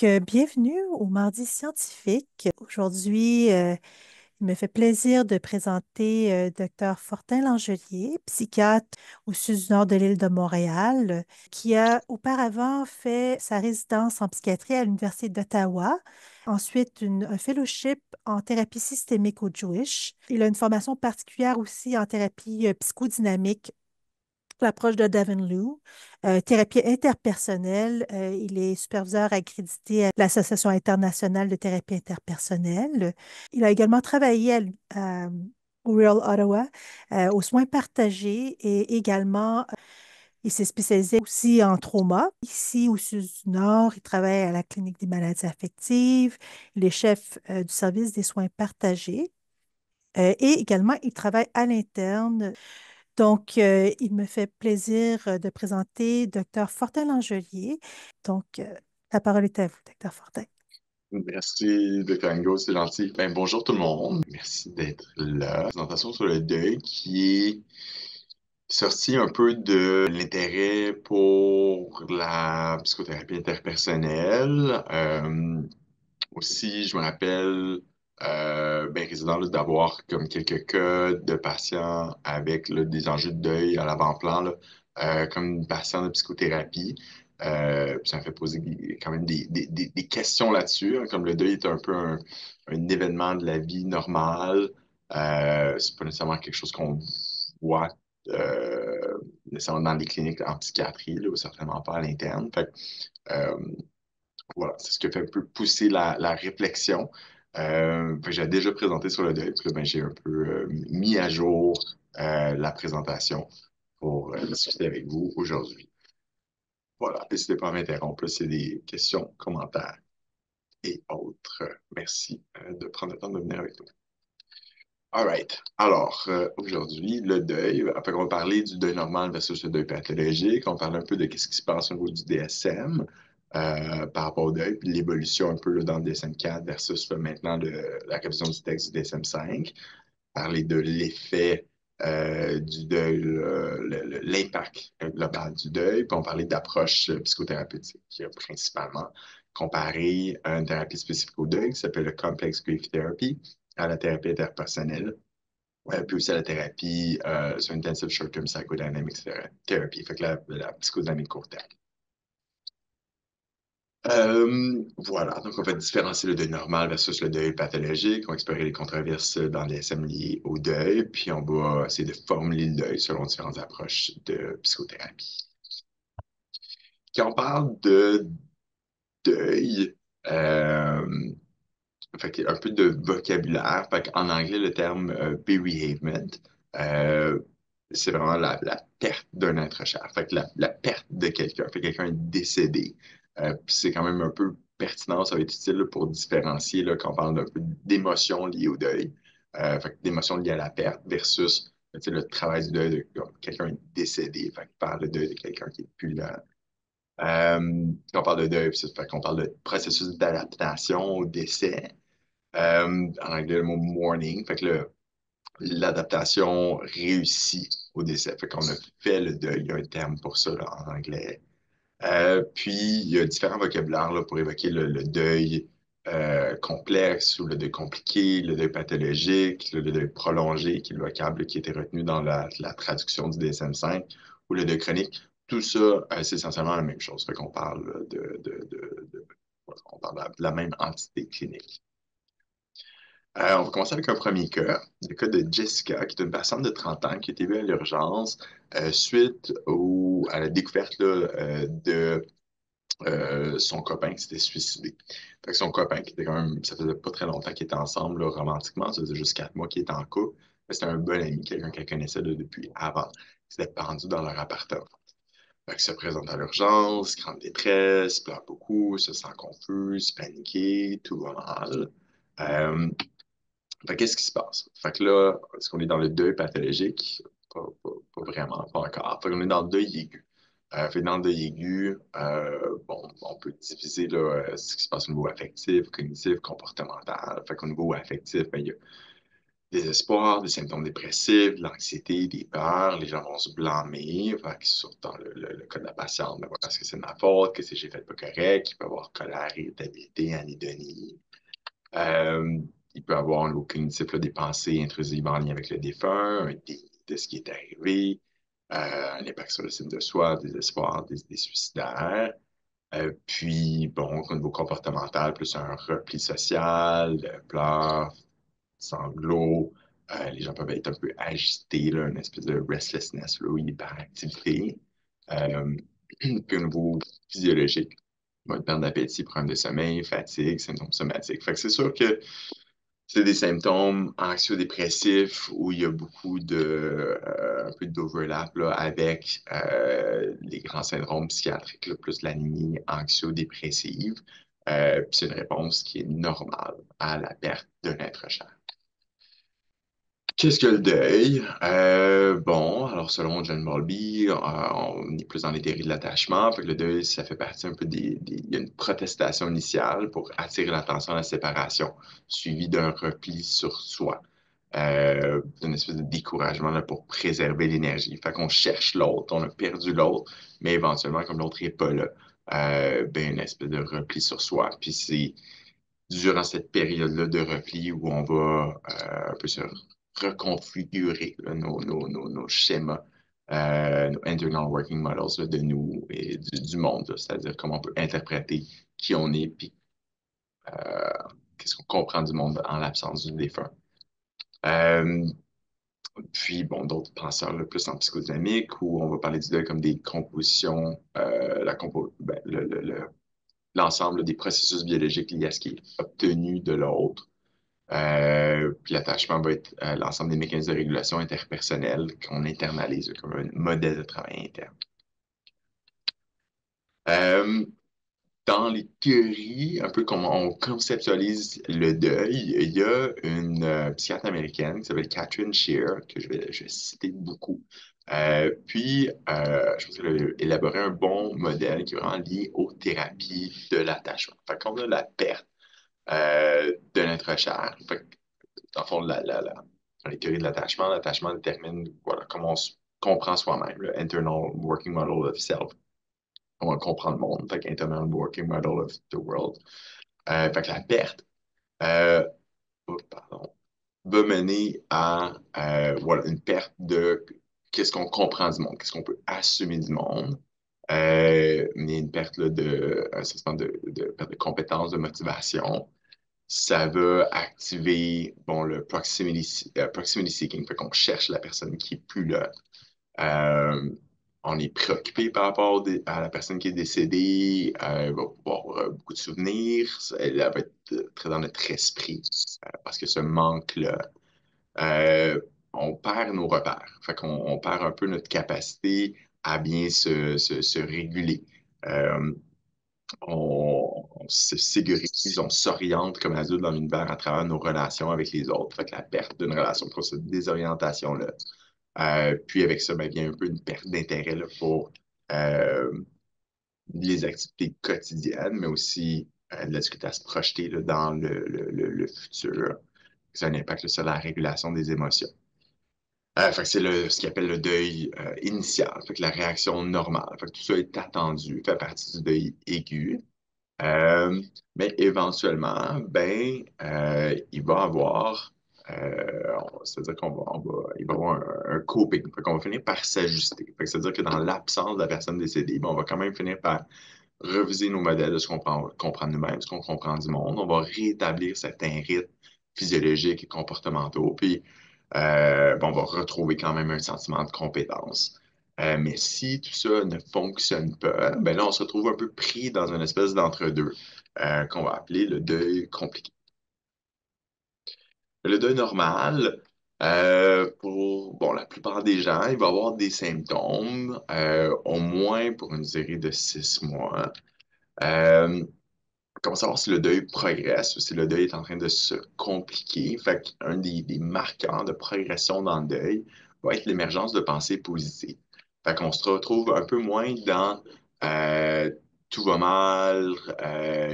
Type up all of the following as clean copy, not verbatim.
Bienvenue au Mardi scientifique. Aujourd'hui, il me fait plaisir de présenter Dr. Fortin Langelier, psychiatre au sud du nord de l'île de Montréal, qui a auparavant fait sa résidence en psychiatrie à l'Université d'Ottawa, ensuite un fellowship en thérapie systémique au Jewish. Il a une formation particulière aussi en thérapie psychodynamique, l'approche de Devin Liu, thérapie interpersonnelle. Il est superviseur accrédité à l'Association internationale de thérapie interpersonnelle. Il a également travaillé au Royal Ottawa, aux soins partagés et également, il s'est spécialisé aussi en trauma. Ici, au sud du Nord, il travaille à la clinique des maladies affectives. Il est chef du service des soins partagés. Et également, il travaille à l'interne. Il me fait plaisir de présenter Dr. Fortin Langelier. Donc, euh, la parole est à vous, Dr. Fortin. Merci de Tango, c'est gentil. Ben, bonjour tout le monde. Merci d'être là. Présentation sur le deuil qui est sorti un peu de l'intérêt pour la psychothérapie interpersonnelle. Aussi, je me rappelle, ben, résident, là, d'avoir comme quelques cas de patients avec là, des enjeux de deuil à l'avant-plan, là, comme une patiente de psychothérapie. Puis ça me fait poser quand même des questions là-dessus, hein, comme le deuil est un peu un événement de la vie normale. C'est pas nécessairement quelque chose qu'on voit nécessairement dans les cliniques en psychiatrie, là, ou certainement pas à l'interne. Euh, voilà, c'est ce qui a fait un peu pousser la réflexion. Fait que j'ai déjà présenté sur le deuil, puis là, ben, j'ai un peu mis à jour la présentation pour discuter avec vous aujourd'hui. Voilà, n'hésitez pas à m'interrompre, là, c'est des questions, commentaires et autres. Merci de prendre le temps de venir avec nous. All right. Alors, aujourd'hui, le deuil. Après, on va parler du deuil normal versus le deuil pathologique. On va parler un peu de ce qui se passe au niveau du DSM par rapport au deuil, puis l'évolution un peu là, dans le DSM-4 versus maintenant la révision du texte du DSM-5. Parler de l'effet du deuil, l'impact global du deuil. Puis on va parler d'approche psychothérapeutique, principalement comparée à une thérapie spécifique au deuil qui s'appelle le Complex Grief Therapy, à la thérapie interpersonnelle, ouais, puis aussi à la thérapie sur Intensive Short-Term Psychodynamic Therapy, fait que la psychodynamique court terme. Voilà, donc on va différencier le deuil normal versus le deuil pathologique. On va explorer les controverses dans les SM liées au deuil, puis on va essayer de formuler le deuil selon différentes approches de psychothérapie. Quand on parle de deuil, fait que un peu de vocabulaire. Fait en anglais, le terme bereavement, euh, c'est vraiment la perte d'un être cher. Fait que la perte de quelqu'un. Fait que quelqu'un est décédé. Puis c'est quand même un peu pertinent, ça va être utile là, pour différencier là, quand on parle d'un peu d'émotions liées au deuil. Fait que d'émotions liées à la perte versus le travail du deuil de quelqu'un est décédé. Fait que parle de deuil de quelqu'un qui est plus là. Quand on parle de deuil, c'est fait qu'on parle de processus d'adaptation au décès. En anglais, le mot mourning, fait que l'adaptation réussie au décès. Fait qu'on a fait le deuil, il y a un terme pour ça là, en anglais. Puis, il y a différents vocabulaires là, pour évoquer le deuil complexe ou le deuil compliqué, le deuil pathologique, le deuil prolongé, qui est le vocable qui était retenu dans la traduction du DSM-5, ou le deuil chronique. Tout ça, c'est essentiellement la même chose. Fait qu'on parle voilà, on parle de la même entité clinique. On va commencer avec un premier cas, le cas de Jessica, qui est une patiente de 30 ans qui a été vue à l'urgence suite à la découverte là, de son copain qui s'était suicidé. Fait que son copain, qui était quand même, ça faisait pas très longtemps qu'ils étaient ensemble là, romantiquement, ça faisait juste 4 mois qu'ils étaient en couple, mais c'était un bon ami, quelqu'un qu'elle connaissait là, depuis avant. Ils s'étaient pendus dans leur appartement. Fait que se présente à l'urgence, grande détresse, pleure beaucoup, se sent confuse, paniqué, tout va mal. Euh, Fait qu'est-ce qui se passe? Fait que là, est-ce qu'on est dans le deuil pathologique? Pas vraiment, pas encore. Fait qu'on est dans le deuil aigu. Fait que dans le deuil aigu, bon, on peut diviser là, ce qui se passe au niveau affectif, cognitif, comportemental. Fait qu'au niveau affectif, ben, il y a désespoir, des symptômes dépressifs, de l'anxiété, des peurs. Les gens vont se blâmer, fait que surtout dans le cas de la patiente, ben voilà, est-ce que c'est de ma faute, que j'ai fait pas correct? Il peut y avoir colère, irritabilité, anédonie. Euh, il peut y avoir un low cognitif, là, des pensées intrusives en lien avec le défunt, un déni de ce qui est arrivé, un impact sur le cycle de soi, des espoirs, des idées suicidaires. Puis, bon, au niveau comportemental, plus un repli social, pleurs, sanglots. Les gens peuvent être un peu agités, là, une espèce de restlessness, là, ou hyperactivité. Euh, puis au niveau physiologique, bon, perte d'appétit, problème de sommeil, fatigue, symptômes somatiques. Fait que c'est sûr que c'est des symptômes anxio-dépressifs où il y a beaucoup un peu d'overlap là, avec les grands syndromes psychiatriques, là, plus l'anémie anxio-dépressive. Puis c'est une réponse qui est normale à la perte d'un être cher. Qu'est-ce que le deuil? Bon, alors selon John Bowlby, on est plus dans les théories de l'attachement. Fait que le deuil, ça fait partie un peu il y a une protestation initiale pour attirer l'attention à la séparation, suivie d'un repli sur soi. Une espèce de découragement là, pour préserver l'énergie. Fait qu'on cherche l'autre, on a perdu l'autre, mais éventuellement, comme l'autre n'est pas là, ben, une espèce de repli sur soi. Puis c'est durant cette période-là de repli où on va un peu se reconfigurer là, nos schémas, nos internal working models là, de nous et du monde, là. C'est-à-dire comment on peut interpréter qui on est, puis euh, qu'est-ce qu'on comprend du monde en l'absence du défunt. Euh, Puis, bon, d'autres penseurs là, plus en psychodynamique, où on va parler du deuil comme des compositions, l'ensemble des processus biologiques liés à ce qui est obtenu de l'autre. Puis l'attachement va être l'ensemble des mécanismes de régulation interpersonnelle qu'on internalise comme un modèle de travail interne. Euh, Dans les théories, un peu comment on conceptualise le deuil, il y a une psychiatre américaine qui s'appelle Catherine Shear, que je vais citer beaucoup. Je pense qu'elle a élaboré un bon modèle qui est vraiment lié aux thérapies de l'attachement. Fait qu'on a la perte de notre cher. Fait que, dans le fond, dans les théories de l'attachement, l'attachement détermine voilà, comment on se comprend soi-même, le internal working model of self. On va comprendre le monde, fait internal working model of the world. Fait que la perte, euh, pardon, va mener à voilà, une perte de qu'est-ce qu'on comprend du monde, qu'est-ce qu'on peut assumer du monde. Mais une perte là, un sentiment de perte de compétences, de motivation. Ça va activer bon, le proximity seeking, fait qu'on cherche la personne qui est plus là. Euh, on est préoccupé par rapport à la personne qui est décédée. Elle va avoir beaucoup de souvenirs. Elle va être très dans notre esprit parce que ce manque-là, euh, on perd nos repères. Fait qu'on on perd un peu notre capacité à bien se réguler. Euh, on se sécurise, on s'oriente comme adulte dans l'univers à travers nos relations avec les autres. Fait que la perte d'une relation pour cette désorientation-là. Puis avec ça, ben, vient un peu une perte d'intérêt là, pour euh, les activités quotidiennes, mais aussi de la difficulté à se projeter là, dans le futur. Ça a un impact là, sur la régulation des émotions. Fait que c'est ce qu'on appelle le deuil initial, fait que la réaction normale. Fait que tout ça est attendu, fait partie du deuil aigu. Euh, mais éventuellement, ben, il va avoir, c'est-à-dire il va avoir un coping, fait qu'on va finir par s'ajuster. Fait que c'est-à-dire que dans l'absence de la personne décédée, ben, on va quand même finir par reviser nos modèles de ce qu'on comprend de nous-mêmes, ce qu'on comprend du monde. On va rétablir certains rythmes physiologiques et comportementaux, puis bon, on va retrouver quand même un sentiment de compétence. Mais si tout ça ne fonctionne pas, ben là, on se retrouve un peu pris dans une espèce d'entre-deux qu'on va appeler le deuil compliqué. Le deuil normal, pour bon, la plupart des gens, il va avoir des symptômes, au moins pour une série de 6 mois. Euh, Comment savoir si le deuil progresse ou si le deuil est en train de se compliquer. Fait qu'un des marqueurs de progression dans le deuil va être l'émergence de pensées positives. Fait qu'on se retrouve un peu moins dans tout va mal,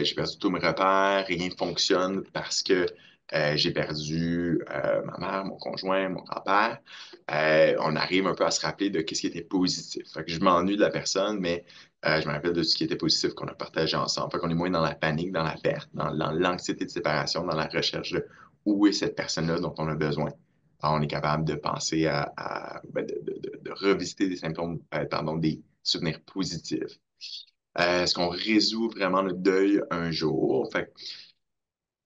j'ai perdu tous mes repères, rien ne fonctionne parce que j'ai perdu ma mère, mon conjoint, mon grand-père. On arrive un peu à se rappeler de qu'est-ce qui était positif. Fait que je m'ennuie de la personne, mais je me rappelle de ce qui était positif qu'on a partagé ensemble. Fait qu'on est moins dans la panique, dans la perte, dans l'anxiété de séparation, dans la recherche de où est cette personne-là dont on a besoin. Alors, on est capable de penser ben, de revisiter des symptômes, pardon, des souvenirs positifs. Est-ce qu'on résout vraiment le deuil un jour? Fait que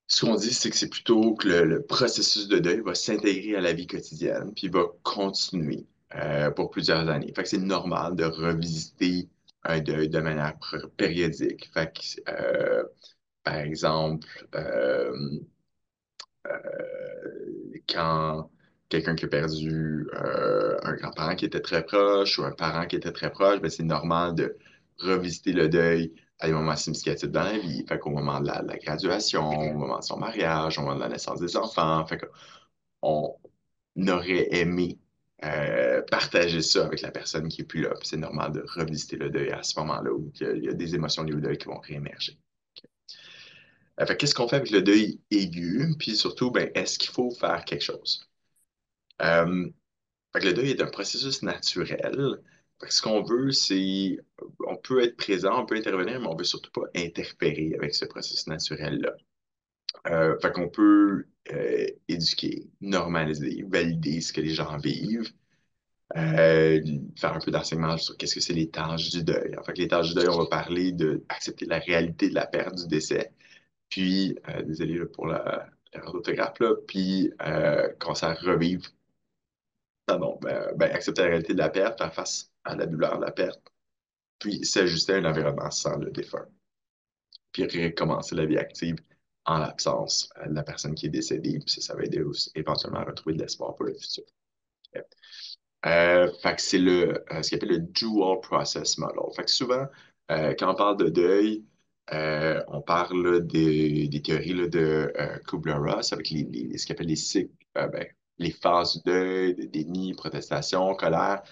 ce qu'on dit, c'est que c'est plutôt que le processus de deuil va s'intégrer à la vie quotidienne, puis va continuer pour plusieurs années. Fait que c'est normal de revisiter un deuil de manière périodique. Fait que, par exemple, quand quelqu'un qui a perdu un grand-parent qui était très proche ou un parent qui était très proche, ben, c'est normal de revisiter le deuil à des moments significatifs dans la vie. Fait qu'au moment de la graduation, au moment de son mariage, au moment de la naissance des enfants, fait qu'on aurait aimé partager ça avec la personne qui est plus là. Puis c'est normal de revisiter le deuil à ce moment-là où il y a des émotions liées au deuil qui vont réémerger. Fait qu'est-ce qu'on fait avec le deuil aigu? Puis surtout, ben, est-ce qu'il faut faire quelque chose? Euh, Fait que le deuil est un processus naturel. Fait que ce qu'on veut, c'est, on peut être présent, on peut intervenir, mais on veut surtout pas interférer avec ce processus naturel-là. Fait qu'on peut éduquer, normaliser, valider ce que les gens vivent, euh, faire un peu d'enseignement sur qu'est-ce que c'est les tâches du deuil. En fait, les tâches du deuil, on va parler de accepter la réalité de la perte du décès, puis, désolé là, pour l'erreur d'orthographe, là, puis commencer à revivre. Pardon, ben, accepter la réalité de la perte, faire face à la douleur de la perte, puis s'ajuster à un environnement sans le défunt, puis recommencer la vie active en l'absence de la personne qui est décédée, puis ça va aider aussi, éventuellement à retrouver de l'espoir pour le futur. Fait que c'est ce qu'on appelle le dual process model. Fait que souvent, quand on parle de deuil, on parle là, des théories là, de Kubler-Ross avec ce qu'on appelle les cycles, ben, les phases du deuil, de déni, protestation, colère.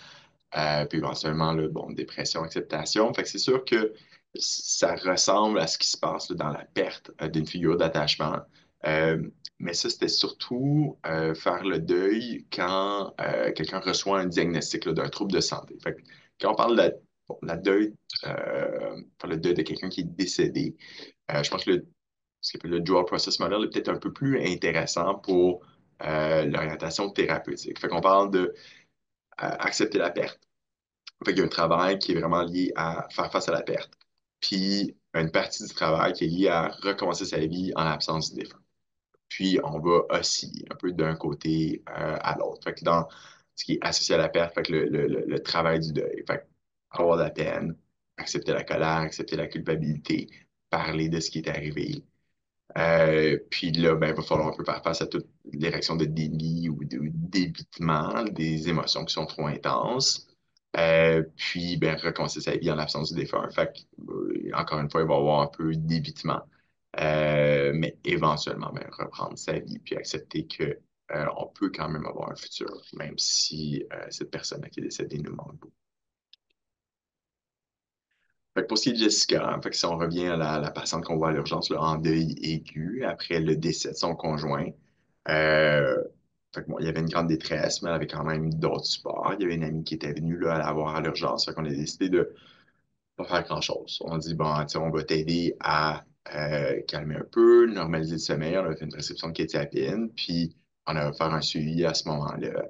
Puis éventuellement, là, bon, dépression, acceptation. Fait que c'est sûr que ça ressemble à ce qui se passe là, dans la perte d'une figure d'attachement. Euh, mais ça, c'était surtout faire le deuil quand quelqu'un reçoit un diagnostic là, d'un trouble de santé. Fait que quand on parle de bon, faire le deuil de quelqu'un qui est décédé, je pense que ce qu'on appelle le dual process model est peut-être un peu plus intéressant pour l'orientation thérapeutique. Fait qu'on parle de accepter la perte. Fait qu'il y a un travail qui est vraiment lié à faire face à la perte. Puis une partie du travail qui est liée à recommencer sa vie en l'absence du défunt. Puis on va osciller un peu d'un côté à l'autre. Fait que dans ce qui est associé à la perte, fait que le travail du deuil. Fait que avoir de la peine, accepter la colère, accepter la culpabilité, parler de ce qui est arrivé, puis là, ben, il va falloir un peu faire face à toutes les réactions de déni ou d'évitement, des émotions qui sont trop intenses. Puis, ben, recommencer sa vie en l'absence du défunt. Fait que, encore une fois, il va y avoir un peu d'évitement. Mais éventuellement, ben, reprendre sa vie puis accepter que on peut quand même avoir un futur, même si cette personne qui est décédée nous manque beaucoup. Fait que pour ce qui est de Jessica, hein, fait que si on revient à la patiente qu'on voit à l'urgence là, en deuil aigu après le décès de son conjoint, euh, fait que, bon, il y avait une grande détresse, mais elle avait quand même d'autres supports. Il y avait une amie qui était venue là, à la voir à l'urgence, fait qu'on a décidé de pas faire grand-chose. On dit, bon, tu sais, on va t'aider à calmer un peu, normaliser le sommeil. On a fait une prescription de kétiapine, puis on a fait un suivi à ce moment-là.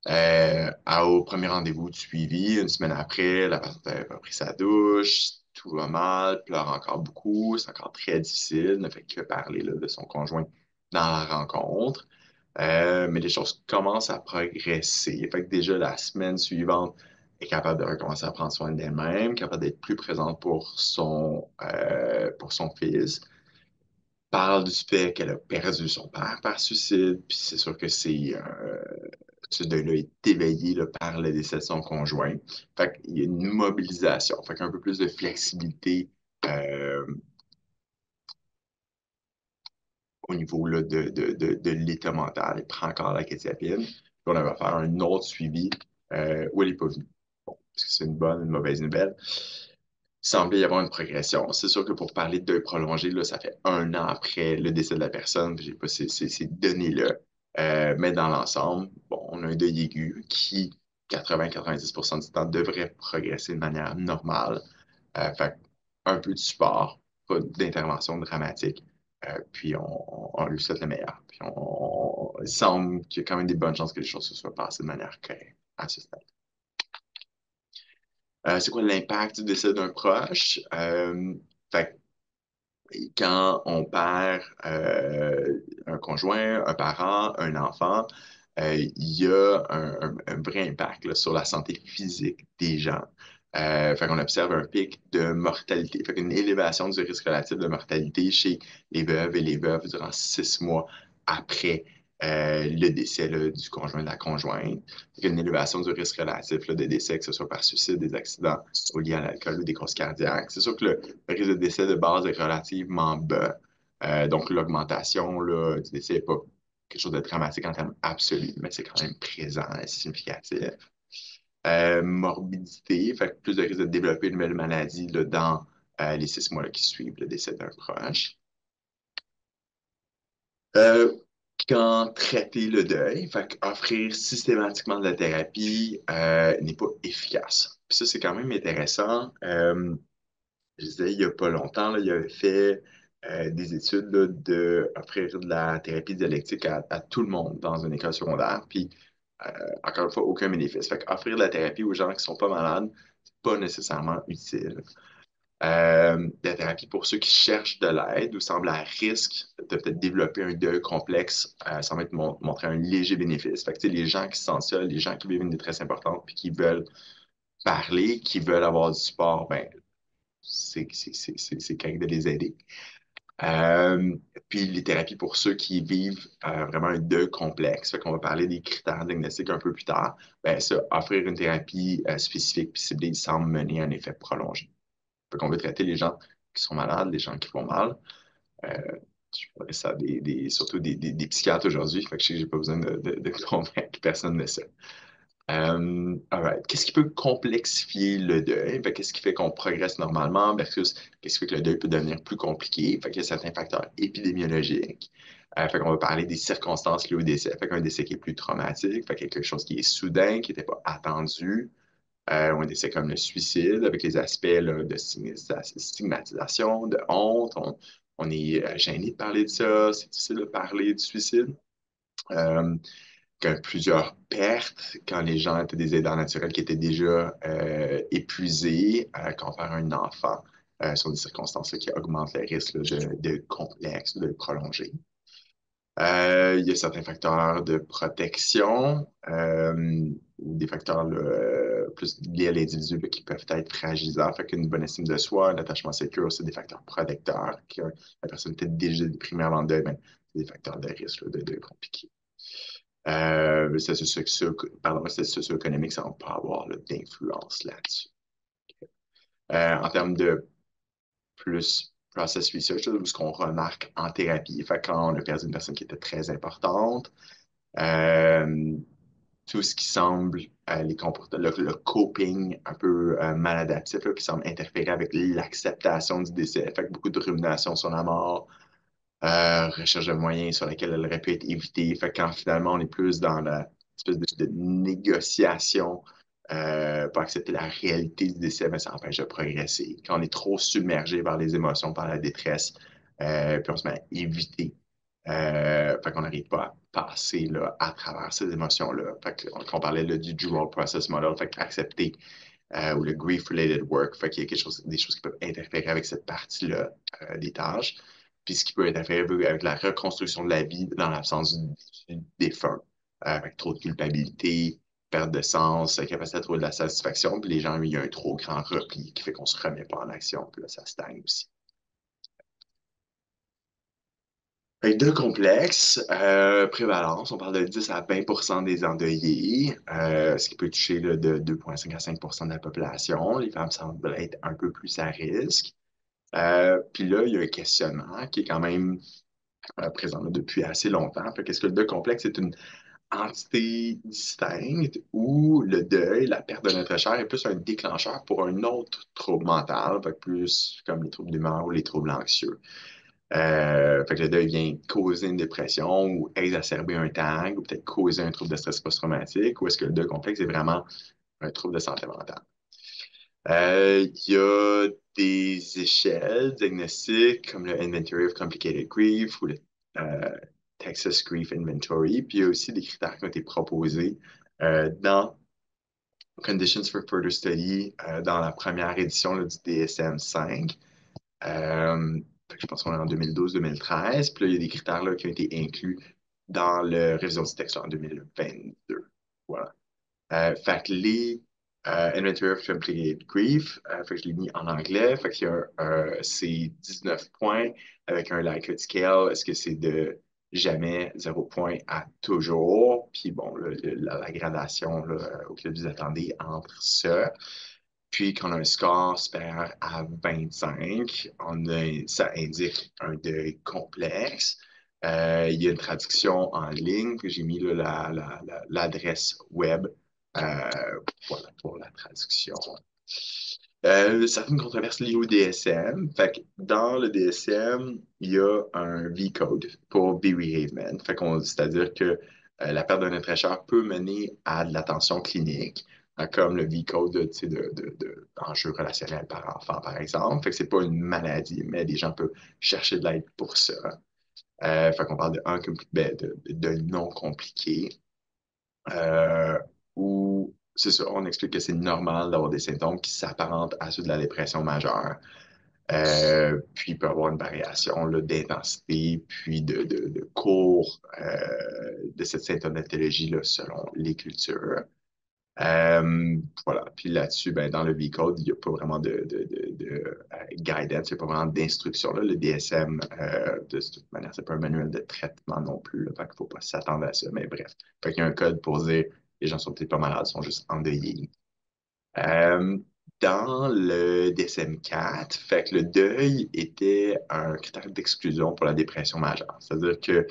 Au premier rendez-vous de suivi, une semaine après, la patiente avait pas pris sa douche, tout va mal, pleure encore beaucoup, c'est encore très difficile, ne fait que parler là, de son conjoint dans la rencontre. Mais les choses commencent à progresser. Fait que déjà la semaine suivante, elle est capable de recommencer à prendre soin d'elle-même, capable d'être plus présente pour son fils, parle du fait qu'elle a perdu son père par suicide, puis c'est sûr que ce deuil-là est éveillé là, par le décès de son conjoint. Fait qu'il y a une mobilisation, fait qu'un peu plus de flexibilité euh, au niveau là, de l'état mental. Elle prend encore la kétiapine, puis on va faire un autre suivi où elle n'est pas venue. Bon, est-ce que c'est une bonne ou une mauvaise nouvelle? semblait y avoir une progression. C'est sûr que pour parler de deuil prolongé, là, ça fait 1 an après le décès de la personne, puis j'ai pas ces données-là. Mais dans l'ensemble, bon, on a un deuil aigu qui, 80-90% du temps, devrait progresser de manière normale. Fait un peu de support, pas d'intervention dramatique. Puis on lui souhaite le meilleur. Puis il semble qu'il y a quand même des bonnes chances que les choses se soient passées de manière correcte à ce stade. C'est quoi l'impact du décès d'un proche? Fait quand on perd un conjoint, un parent, un enfant, il y a un vrai impact là, sur la santé physique des gens. Fait qu'on observe un pic de mortalité, fait qu'une élévation du risque relatif de mortalité chez les veuves et les veuves durant 6 mois après le décès là, du conjoint de la conjointe. Fait qu'une élévation du risque relatif là, de décès, que ce soit par suicide, des accidents liés à l'alcool ou des causes cardiaques. C'est sûr que le risque de décès de base est relativement bas. Donc, l'augmentation là, du décès n'est pas quelque chose de dramatique en termes absolus, mais c'est quand même présent et significatif. Morbidité, fait que plus de risque de développer une nouvelle maladie là, dans les 6 mois là, qui suivent le décès d'un proche. Euh, Quand traiter le deuil, fait offrir systématiquement de la thérapie n'est pas efficace. Puis ça, c'est quand même intéressant. Je disais, il n'y a pas longtemps, là, il avait fait des études là, d'offrir de la thérapie dialectique à tout le monde dans une école secondaire. Puis, euh, encore une fois, aucun bénéfice. Fait offrir de la thérapie aux gens qui ne sont pas malades, c'est pas nécessairement utile. La thérapie pour ceux qui cherchent de l'aide ou semblent à risque de peut-être développer un deuil complexe, ça va être montrer un léger bénéfice. Fait que, tu sais, les gens qui se sentent seuls, les gens qui vivent une détresse importante puis qui veulent parler, qui veulent avoir du support, ben, c'est correct de les aider. Euh, Puis les thérapies pour ceux qui vivent vraiment un deuil complexe, fait qu'on va parler des critères diagnostiques un peu plus tard, ben ça, offrir une thérapie spécifique puis ciblée semble mener à un effet prolongé. Fait qu'on veut traiter les gens qui sont malades, les gens qui vont mal. Euh, je pourrais ça surtout des psychiatres aujourd'hui, fait que je sais que j'ai pas besoin de convaincre personne de ça. Alright. Qu'est-ce qui peut complexifier le deuil? Ben, qu'est-ce qui fait qu'on progresse normalement versus qu'est-ce qui fait que le deuil peut devenir plus compliqué? Fait qu'il y a certains facteurs épidémiologiques. Fait qu'on va parler des circonstances liées au décès. Fait qu'un décès qui est plus traumatique, fait quelque chose qui est soudain, qui n'était pas attendu, ou un décès comme le suicide, avec les aspects là, de stigmatisation, de honte. On est gêné de parler de ça, c'est difficile de parler du suicide. Euh, Plusieurs pertes, quand les gens étaient des aidants naturels qui étaient déjà épuisés, quand on perd un enfant, sont des circonstances là, qui augmentent le risque là, de complexe, de prolonger. Il y a certains facteurs de protection, ou des facteurs là, plus liés à l'individu là, qui peuvent être fragilisants. Fait qu'une bonne estime de soi, un attachement sécure, c'est des facteurs protecteurs. Que la personne était déjà déprimée avant le deuil, ben, c'est des facteurs de risque là, de compliqués. Le statut socio-économique, ça va pas avoir là, d'influence là-dessus. En termes de plus process research, là, ce qu'on remarque en thérapie, fait, quand on a perdu une personne qui était très importante, euh, tout ce qui semble les comportements, le coping un peu maladaptif, là, qui semble interférer avec l'acceptation du décès. Fait que beaucoup de rumination sur la mort, recherche de moyens sur lesquels elle aurait pu être évitée. Fait que quand finalement on est plus dans la espèce de négociation pour accepter la réalité du décès, ben, ça empêche de progresser. Quand on est trop submergé par les émotions, par la détresse, puis on se met à éviter. Fait qu'on n'arrive pas à passer là, à travers ces émotions-là. Fait qu'on parlait là, du dual process model, fait accepter ou le grief-related work, fait qu'il y a des choses qui peuvent interférer avec cette partie-là des tâches, puis ce qui peut interférer avec la reconstruction de la vie dans l'absence du défunt, avec trop de culpabilité, perte de sens, capacité à trouver de la satisfaction, puis les gens, il y a un trop grand repli qui fait qu'on se remet pas en action, puis là, ça stagne aussi. Fait que deux complexes, prévalence, on parle de 10 à 20 des endeuillés, ce qui peut toucher là, de 2,5 à 5 de la population. Les femmes semblent être un peu plus à risque. Puis là, il y a un questionnement qui est quand même présent là, depuis assez longtemps. Fait qu'est-ce que le deuil complexe est une entité distincte où le deuil, la perte de notre chair est plus un déclencheur pour un autre trouble mental, fait que plus comme les troubles d'humeur ou les troubles anxieux. Fait que le deuil vient causer une dépression ou exacerber un TAG ou peut-être causer un trouble de stress post-traumatique ou est-ce que le deuil complexe est vraiment un trouble de santé mentale? Il y a des échelles diagnostiques comme le Inventory of Complicated Grief ou le euh, Texas Grief Inventory. Puis il y a aussi des critères qui ont été proposés dans Conditions for Further Study dans la première édition là, du DSM-5. Fait que je pense qu'on est en 2012-2013. Puis là, il y a des critères là, qui ont été inclus dans le révision du texte là, en 2022. Voilà. Fait que les Inventory of Complicated Grief, fait que je l'ai mis en anglais. Fait qu'il y a c'est 19 points avec un Likert scale. Est-ce que c'est de jamais 0 point à toujours? Puis bon, là, la gradation là, auquel vous attendez entre ça. Puis quand on a un score supérieur à 25, ça indique un deuil complexe. Il y a une traduction en ligne, que j'ai mis là, l'adresse web euh, voilà, pour la traduction. Certaines controverses liées au DSM. Fait que dans le DSM, il y a un V-code pour bereavement. C'est-à-dire que la perte d'un être cher peut mener à de l'attention clinique, comme le V-code d'enjeux relationnels par enfant, par exemple. Fait que c'est pas une maladie, mais les gens peuvent chercher de l'aide pour ça. Fait qu'on parle de non compliqué. euh, Où c'est ça, on explique que c'est normal d'avoir des symptômes qui s'apparentent à ceux de la dépression majeure. Puis il peut y avoir une variation là, d'intensité, puis de cours de cette symptomatologie là, selon les cultures. Voilà. Puis là-dessus, ben, dans le V-Code, il n'y a pas vraiment de guidance, il n'y a pas vraiment d'instruction. Là. Le DSM, de toute manière, c'est pas un manuel de traitement non plus. Là, fait qu'il ne faut pas s'attendre à ça. Mais bref. Fait qu'il y a un code pour dire les gens sont peut-être pas malades, ils sont juste endeuillés. Euh, Dans le DSM-4, fait que le deuil était un critère d'exclusion pour la dépression majeure. C'est-à-dire que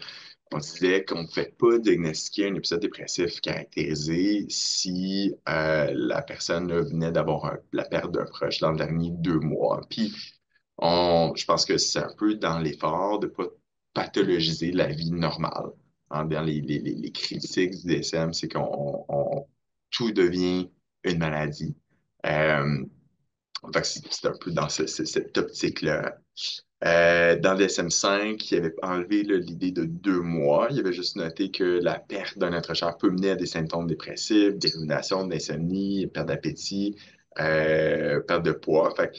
on disait qu'on ne fait pas diagnostiquer un épisode dépressif caractérisé si la personne là, venait d'avoir la perte d'un proche dans le dernier 2 mois. Puis, je pense que c'est un peu dans l'effort de ne pas pathologiser la vie normale. Hein, dans les critiques du DSM, c'est tout devient une maladie. Euh, Fait que c'est un peu dans cette optique-là. Dans le DSM-5, il avait enlevé là, l'idée de 2 mois. Il avait juste noté que la perte d'un être cher peut mener à des symptômes dépressifs, des ruminations, d'insomnie, perte d'appétit, perte de poids. Fait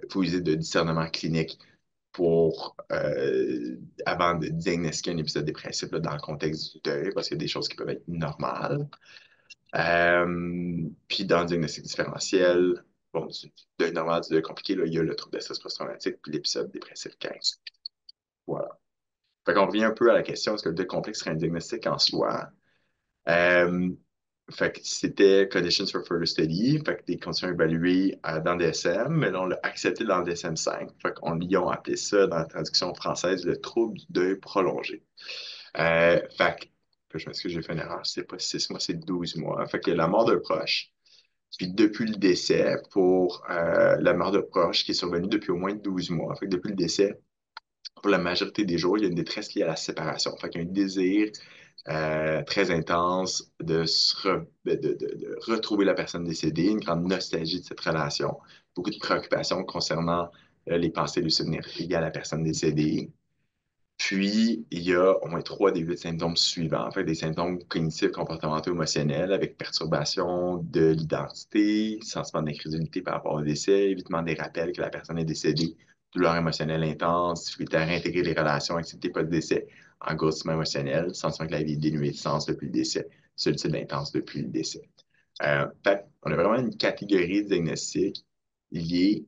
faut user de discernement clinique pour avant de diagnostiquer un épisode dépressif là, dans le contexte du deuil, parce qu'il y a des choses qui peuvent être normales. Puis dans le diagnostic différentiel, bon, du deuil normal, du deuil compliqué, là, il y a le trouble de stress post-traumatique puis l'épisode dépressif 15. Voilà. Fait qu'on revient un peu à la question, est-ce que le deuil complexe serait un diagnostic en soi? Euh, Fait que c'était Conditions for Further Study, fait que des conditions évaluées dans le DSM, mais là, on l'a accepté dans le DSM-5. Fait qu'on lui ont appelé ça dans la traduction française le trouble du deuil prolongé. Fait que, je m'excuse, j'ai fait une erreur, c'est pas 6 mois, c'est 12 mois. Fait que la mort d'un proche, puis depuis le décès, pour la mort de proche qui est survenue depuis au moins 12 mois. Fait que depuis le décès, pour la majorité des jours, il y a une détresse liée à la séparation. Fait qu'il y a un désir très intense de retrouver la personne décédée, une grande nostalgie de cette relation, beaucoup de préoccupations concernant les pensées et les souvenirs liés à la personne décédée. Puis, il y a au moins 3 des 8 symptômes suivants. En fait, des symptômes cognitifs, comportementaux, émotionnels, avec perturbation de l'identité, sentiment d'incrédulité par rapport au décès, évitement des rappels que la personne est décédée, douleur émotionnelle intense, difficulté à réintégrer les relations, activité post-décès, engourdissement émotionnel, sentiment que la vie est dénuée de sens depuis le décès, solitude intense depuis le décès. Fait, on a vraiment une catégorie de diagnostic liée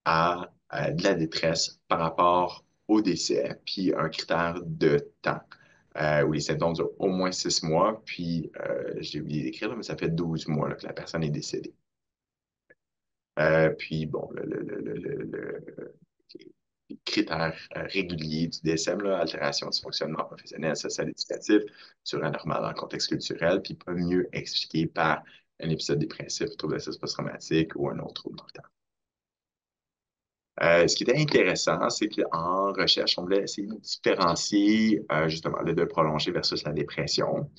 à de la détresse par rapport au décès, puis un critère de temps où les symptômes durent au moins 6 mois, puis j'ai oublié d'écrire, là, mais ça fait 12 mois là, que la personne est décédée. Puis bon, ok. critères réguliers du DSM, là, altération du fonctionnement professionnel, social, éducatif, sur anormal dans le contexte culturel, puis pas mieux expliqué par un épisode dépressif, trouble de stress post-traumatique ou un autre trouble mental. Ce qui était intéressant, c'est qu'en recherche, on voulait essayer de différencier justement le deuil prolongé versus la dépression.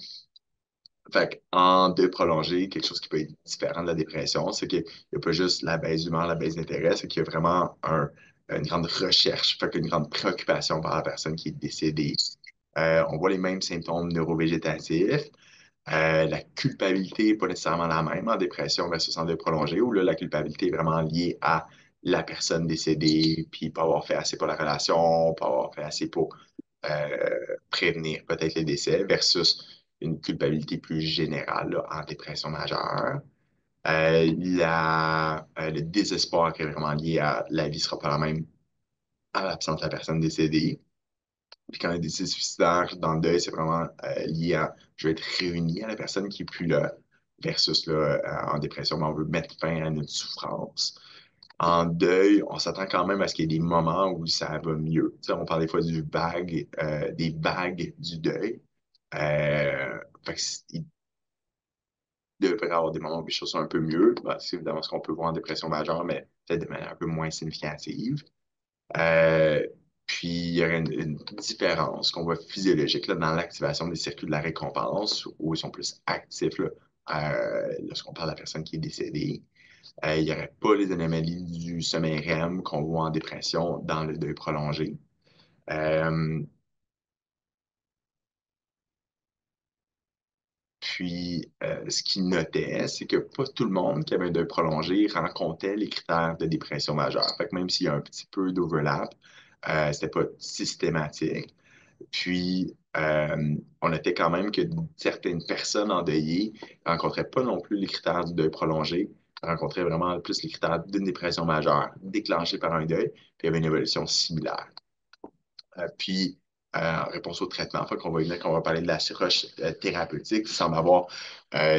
Fait en deuil prolongé, quelque chose qui peut être différent de la dépression, c'est qu'il n'y a pas juste la baisse d'humeur, la baisse d'intérêt, c'est qu'il y a vraiment une grande recherche, fait qu'une grande préoccupation par la personne qui est décédée. On voit les mêmes symptômes neurovégétatifs. La culpabilité n'est pas nécessairement la même en dépression versus en deuil prolongé, où là, la culpabilité est vraiment liée à la personne décédée, puis pas avoir fait assez pour la relation, pas avoir fait assez pour euh, prévenir peut-être les décès, versus une culpabilité plus générale là, en dépression majeure. Le désespoir qui est vraiment lié à la vie ne sera pas la même à l'absence de la personne décédée. Puis quand il y a des décès suicidaires dans le deuil, c'est vraiment lié à je veux être réuni à la personne qui est plus là, versus là, en dépression, mais on veut mettre fin à notre souffrance. En deuil, on s'attend quand même à ce qu'il y ait des moments où ça va mieux. Tu sais, on parle des fois des vagues du deuil. Fait que il devrait y avoir des moments où les choses sont un peu mieux. Ben, c'est évidemment ce qu'on peut voir en dépression majeure, mais peut-être de manière un peu moins significative. Euh, Puis, il y aurait une différence qu'on voit physiologique là, dans l'activation des circuits de la récompense, où ils sont plus actifs là, lorsqu'on parle de la personne qui est décédée. Il n'y aurait pas les anomalies du sommeil REM qu'on voit en dépression dans le deuil prolongé. Euh, Ce qu'il notait, c'est que pas tout le monde qui avait un deuil prolongé rencontrait les critères de dépression majeure. Fait que même s'il y a un petit peu d'overlap, c'était pas systématique. Puis, on notait quand même que certaines personnes endeuillées rencontraient pas non plus les critères du deuil prolongé, rencontraient vraiment plus les critères d'une dépression majeure déclenchée par un deuil, puis il y avait une évolution similaire. En réponse au traitement, qu'on va parler de la recherche thérapeutique, il semble avoir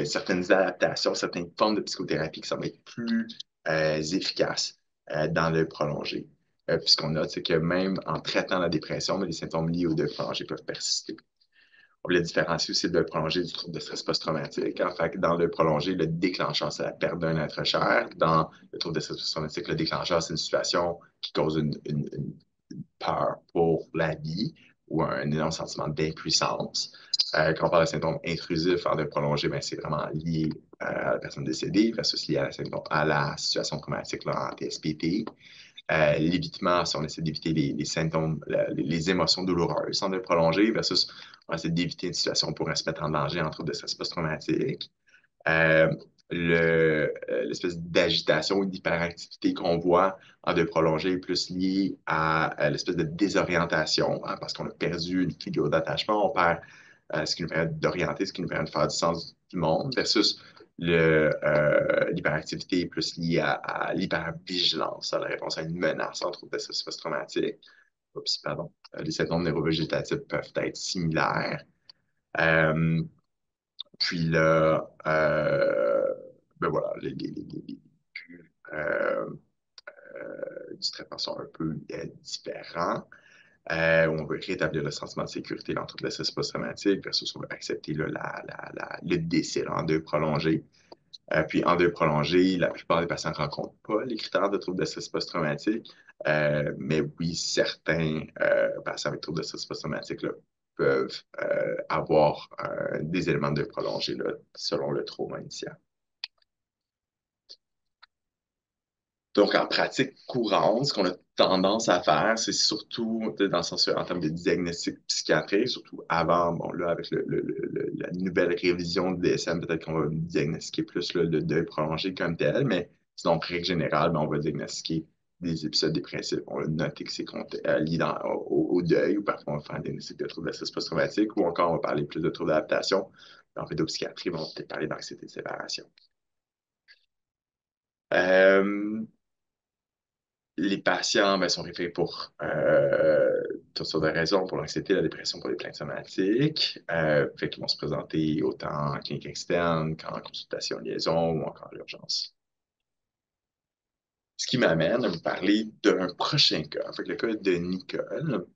certaines adaptations, certaines formes de psychothérapie qui semblent être plus efficaces dans le prolongé. Puis ce qu'on note, c'est que même en traitant la dépression, les symptômes liés au deuil prolongé peuvent persister. On voulait différencier aussi le prolongé du trouble de stress post-traumatique. En fait, dans le prolongé, le déclencheur, c'est la perte d'un être cher. Dans le trouble de stress post-traumatique, le déclencheur, c'est une situation qui cause une peur pour la vie ou un énorme sentiment d'impuissance. Quand on parle de symptômes intrusifs en de prolongé, ben, c'est vraiment lié à la personne décédée versus lié à la situation traumatique là, en TSPT. L'évitement, si on essaie d'éviter les symptômes, les émotions douloureuses sans de prolonger versus on essaie d'éviter une situation où on pourrait se mettre en danger en trouble de stress post-traumatique. Euh, L'espèce d'agitation ou d'hyperactivité qu'on voit en de prolongé est plus liée à l'espèce de désorientation, hein, parce qu'on a perdu une figure d'attachement, on perd ce qui nous permet d'orienter, ce qui nous permet de faire du sens du monde, versus l'hyperactivité est plus liée à l'hypervigilance, à la réponse à une menace en trouble de stress post-traumatique. Oups, pardon. Les symptômes neurovégétatifs peuvent être similaires. Euh, Puis là, ben voilà, euh, du traitement sont un peu différents. On veut rétablir le sentiment de sécurité dans toute la stress post-traumatique versus on veut accepter là, le décès là, en deuil prolongé. Puis en deuil prolongé, la plupart des patients ne rencontrent pas les critères de trouble de stress post-traumatique, mais oui, certains patients avec trouble de stress post-traumatique là, peuvent avoir des éléments de prolongé là, selon le trauma initial. Donc, en pratique courante, ce qu'on a tendance à faire, c'est surtout, dans le sens en termes de diagnostic psychiatrique, surtout avant, bon, là, avec la nouvelle révision du DSM, peut-être qu'on va diagnostiquer plus là, le deuil prolongé comme tel, mais sinon, en règle générale, ben, on va diagnostiquer des épisodes dépressifs. On va noter que c'est lié au deuil, ou parfois on va faire un diagnostic de trouble de stress post-traumatique, ou encore on va parler plus de troubles d'adaptation. En pédopsychiatrie, on va peut-être parler d'anxiété de séparation. Euh, les patients ben, sont référés pour toutes sortes de raisons, pour l'anxiété, la dépression, pour les plaintes somatiques. Fait qu'ils vont se présenter autant en clinique externe qu'en consultation liaison ou encore à l'urgence. Ce qui m'amène à vous parler d'un prochain cas. Fait que le cas de Nicole.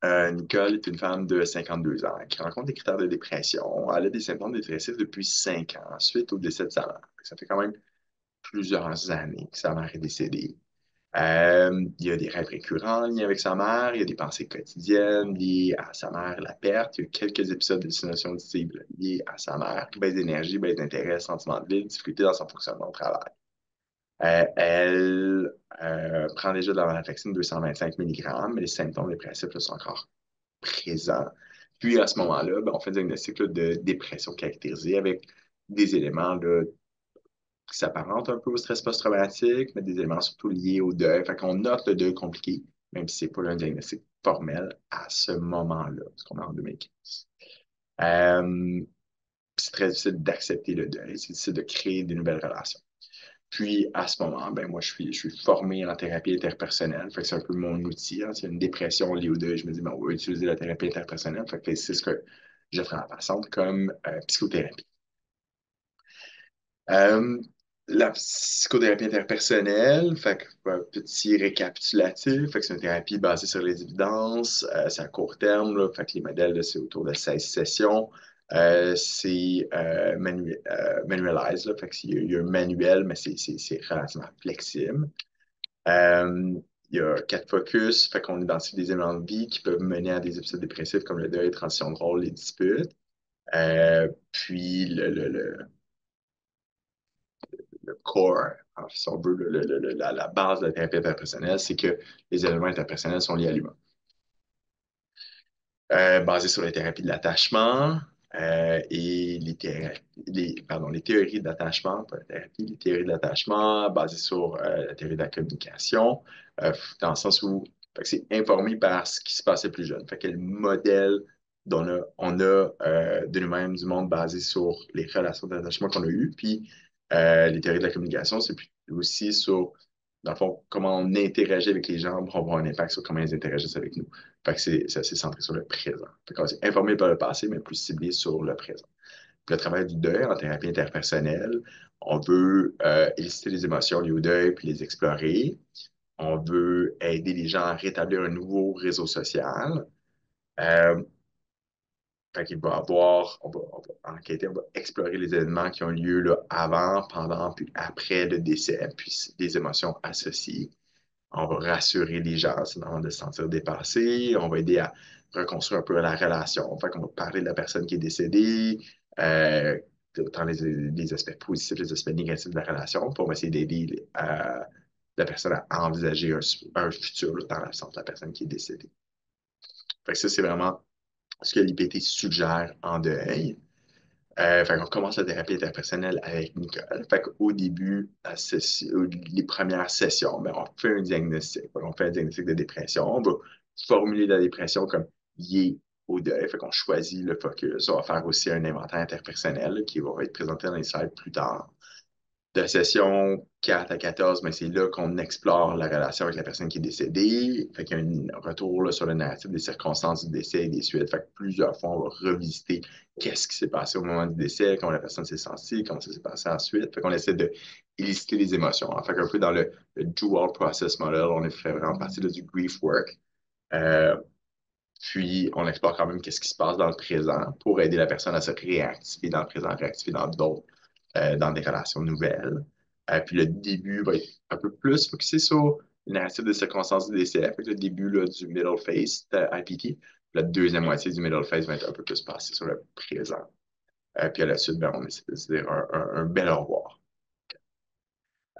Nicole est une femme de 52 ans qui rencontre des critères de dépression. Elle a des symptômes dépressifs depuis 5 ans, suite au décès de sa mère. Ça fait quand même plusieurs années que sa mère est décédée. Il y a des rêves récurrents liés avec sa mère, il y a des pensées quotidiennes liées à sa mère, la perte, il y a quelques épisodes d'hallucinations auditives liés à sa mère, baisse d'énergie, baisse d'intérêt, sentiment de vide, difficulté dans son fonctionnement au travail. Elle prend déjà de la venlafaxine 225 mg, mais les symptômes dépressifs là, sont encore présents. Puis à ce moment-là, ben, on fait un diagnostic là, de dépression caractérisée avec des éléments là, qui s'apparentent un peu au stress post-traumatique, mais des éléments surtout liés au deuil. Fait qu'on note le deuil compliqué, même si c'est pas un diagnostic formel à ce moment-là, parce qu'on est en 2015. Euh, c'est très difficile d'accepter le deuil, c'est difficile de créer de nouvelles relations. Puis, à ce moment, ben, moi, je suis formé en thérapie interpersonnelle. Fait que c'est un peu mon outil. Hein. S'il y a une dépression liée au deuil, je me dis, ben, on va utiliser la thérapie interpersonnelle. Fait que c'est ce que je ferai en patiente comme psychothérapie. Euh, la psychothérapie interpersonnelle, fait que, un petit récapitulatif, fait que c'est une thérapie basée sur les évidences, c'est à court terme, là, fait que les modèles, là, c'est autour de 16 sessions. C'est manualize, là, fait que il y a un manuel, mais c'est relativement flexible. Euh, il y a 4 focus, fait qu'on identifie des éléments de vie qui peuvent mener à des épisodes dépressifs comme le deuil, transition de rôle, les disputes. Puis le core, si on veut, la base de la thérapie interpersonnelle, c'est que les éléments interpersonnels sont liés à l'humain. Basé sur les thérapies de l'attachement et les théories de l'attachement, pas la thérapie, les théories de l'attachement basées sur la théorie de la communication, dans le sens où fait que c'est informé par ce qui se passait plus jeune. Fait quel modèle on a de nous-mêmes, du monde basé sur les relations d'attachement qu'on a eues, puis les théories de la communication, c'est aussi sur, dans le fond, comment on interagit avec les gens pour avoir un impact sur comment ils interagissent avec nous. Fait que c'est assez centré sur le présent. Fait qu'on s'est informé par le passé, mais plus ciblé sur le présent. Puis le travail du deuil en thérapie interpersonnelle, on veut éliciter les émotions liées au deuil puis les explorer. On veut aider les gens à rétablir un nouveau réseau social. Euh, Fait qu'il va avoir, on va enquêter, on va explorer les événements qui ont lieu là, avant, pendant, puis après le décès, puis les émotions associées. On va rassurer les gens, c'est normal de se sentir dépassé. On va aider à reconstruire un peu la relation. Fait qu'on va parler de la personne qui est décédée, euh, autant les aspects positifs, les aspects négatifs de la relation, pour essayer d'aider la personne à envisager un futur là, dans l'absence de la personne qui est décédée. Fait que ça, c'est vraiment ce que l'IPT suggère en deuil. Fait qu'on commence la thérapie interpersonnelle avec Nicole. Fait qu'au début, les premières sessions, ben, on fait un diagnostic. On fait un diagnostic de dépression. On va formuler la dépression comme liée au deuil. Fait qu'on choisit le focus. On va faire aussi un inventaire interpersonnel là, qui va être présenté dans les slides plus tard. De session 4 à 14, ben, c'est là qu'on explore la relation avec la personne qui est décédée. Fait qu'il y a un retour là, sur le narratif des circonstances du décès et des suites. Fait que plusieurs fois, on va revisiter qu'est-ce qui s'est passé au moment du décès, comment la personne s'est sentie, comment ça s'est passé ensuite. Fait qu'on essaie de éliciter les émotions. Fait qu'un peu dans le dual process model, on est fait vraiment partie là, du grief work. Euh, Puis, on explore quand même qu'est-ce qui se passe dans le présent pour aider la personne à se réactiver dans le présent, réactiver dans d'autres, dans des relations nouvelles. Puis, le début va être un peu plus focusé sur le narratif des circonstances du décès. Fait que le début là, du middle phase de IPT. La deuxième moitié du middle phase va être un peu plus passé sur le présent. Puis, à la suite, ben, on essaie de se dire un bel au revoir.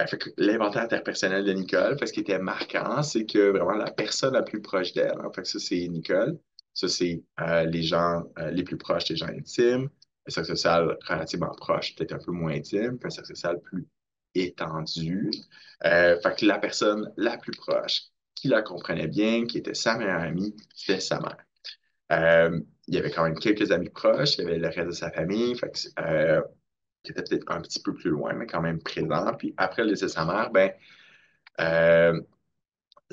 Fait que l'inventaire interpersonnel de Nicole, fait, ce qui était marquant, c'est que vraiment la personne la plus proche d'elle, hein, fait que ça, c'est Nicole. Ça, c'est les gens les plus proches, les gens intimes. Un cercle social relativement proche, peut-être un peu moins intime, puis un cercle social plus étendu. Fait que la personne la plus proche, qui la comprenait bien, qui était sa meilleure amie, c'était sa mère. Il y avait quand même quelques amis proches, il y avait le reste de sa famille. Fait que, qui était peut-être un petit peu plus loin, mais quand même présent. Puis après le décès de sa mère, ben, euh,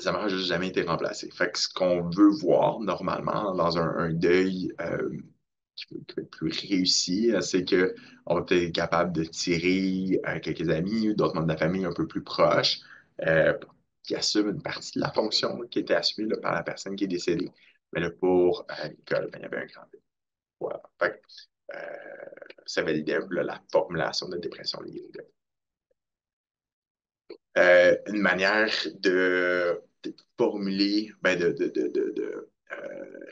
sa mère n'a juste jamais été remplacée. Fait que ce qu'on veut voir normalement dans un deuil qui peut être plus réussi, c'est qu'on va peut-être être capable de tirer quelques amis ou d'autres membres de la famille un peu plus proches, euh, qui assume une partie de la fonction qui était assumée là, par la personne qui est décédée. Mais là, pour Nicole, ben, il y avait un grand vide. Voilà. Fait que, ça validait là, la formulation de dépression liée au deuil. Une manière de formuler, ben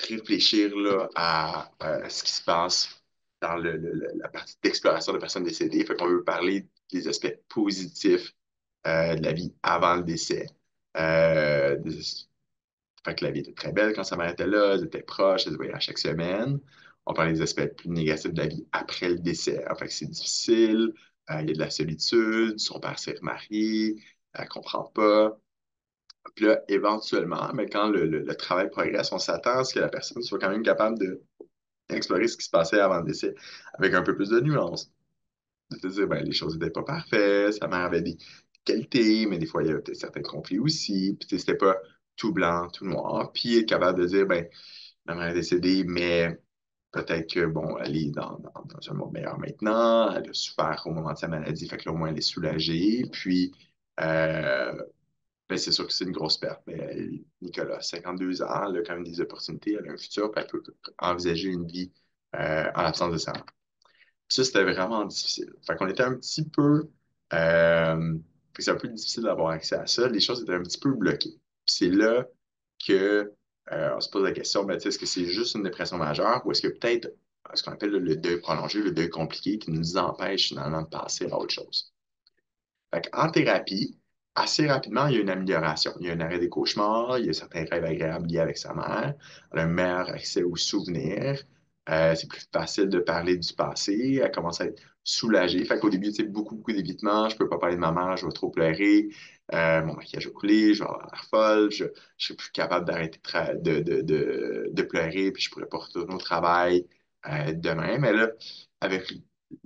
réfléchir là, à ce qui se passe dans la partie d'exploration de personnes décédées. Fait qu'on veut parler des aspects positifs de la vie avant le décès. Fait que la vie était très belle quand sa mère était là, elle était proche, elle se voyait à chaque semaine. On parlait des aspects plus négatifs de la vie après le décès. Fait que c'est difficile, il y a de la solitude, son père s'est remarié, elle comprend pas. Puis là, éventuellement, mais quand le travail progresse, on s'attend à ce que la personne soit quand même capable d'explorer ce qui se passait avant le décès avec un peu plus de nuances. De te dire, ben, les choses n'étaient pas parfaites, sa mère avait des qualités, mais des fois, il y avait peut-être certains conflits aussi. Puis, tu sais, c'était pas tout blanc, tout noir. Puis, être capable de dire, ben, ma mère est décédée, mais peut-être que, bon, elle est dans un monde meilleur maintenant. Elle a souffert au moment de sa maladie, fait que là, au moins, elle est soulagée. Puis, euh, ben, c'est sûr que c'est une grosse perte. Mais Nicolas, 52 ans, elle a quand même des opportunités, elle a un futur, puis elle peut envisager une vie en l'absence de sa mère. Ça, c'était vraiment difficile. Fait qu'on était un petit peu. Fait que c'est un peu difficile d'avoir accès à ça. Les choses étaient un petit peu bloquées. Puis c'est là que on se pose la question, ben, tu sais, est-ce que c'est juste une dépression majeure ou est-ce que peut-être ce qu'on appelle le deuil prolongé, le deuil compliqué qui nous empêche finalement de passer à autre chose? Fait en thérapie, assez rapidement, il y a une amélioration. Il y a un arrêt des cauchemars, il y a certains rêves agréables liés avec sa mère, elle a un meilleur accès aux souvenirs, c'est plus facile de parler du passé, elle commence à être soulagée. Fait qu'au début, tu sais, beaucoup d'évitements, je peux pas parler de ma mère, je vais trop pleurer, mon maquillage va couler, je vais avoir l'air folle, je serai plus capable d'arrêter de pleurer, puis je pourrais pas retourner au travail demain. Mais là, avec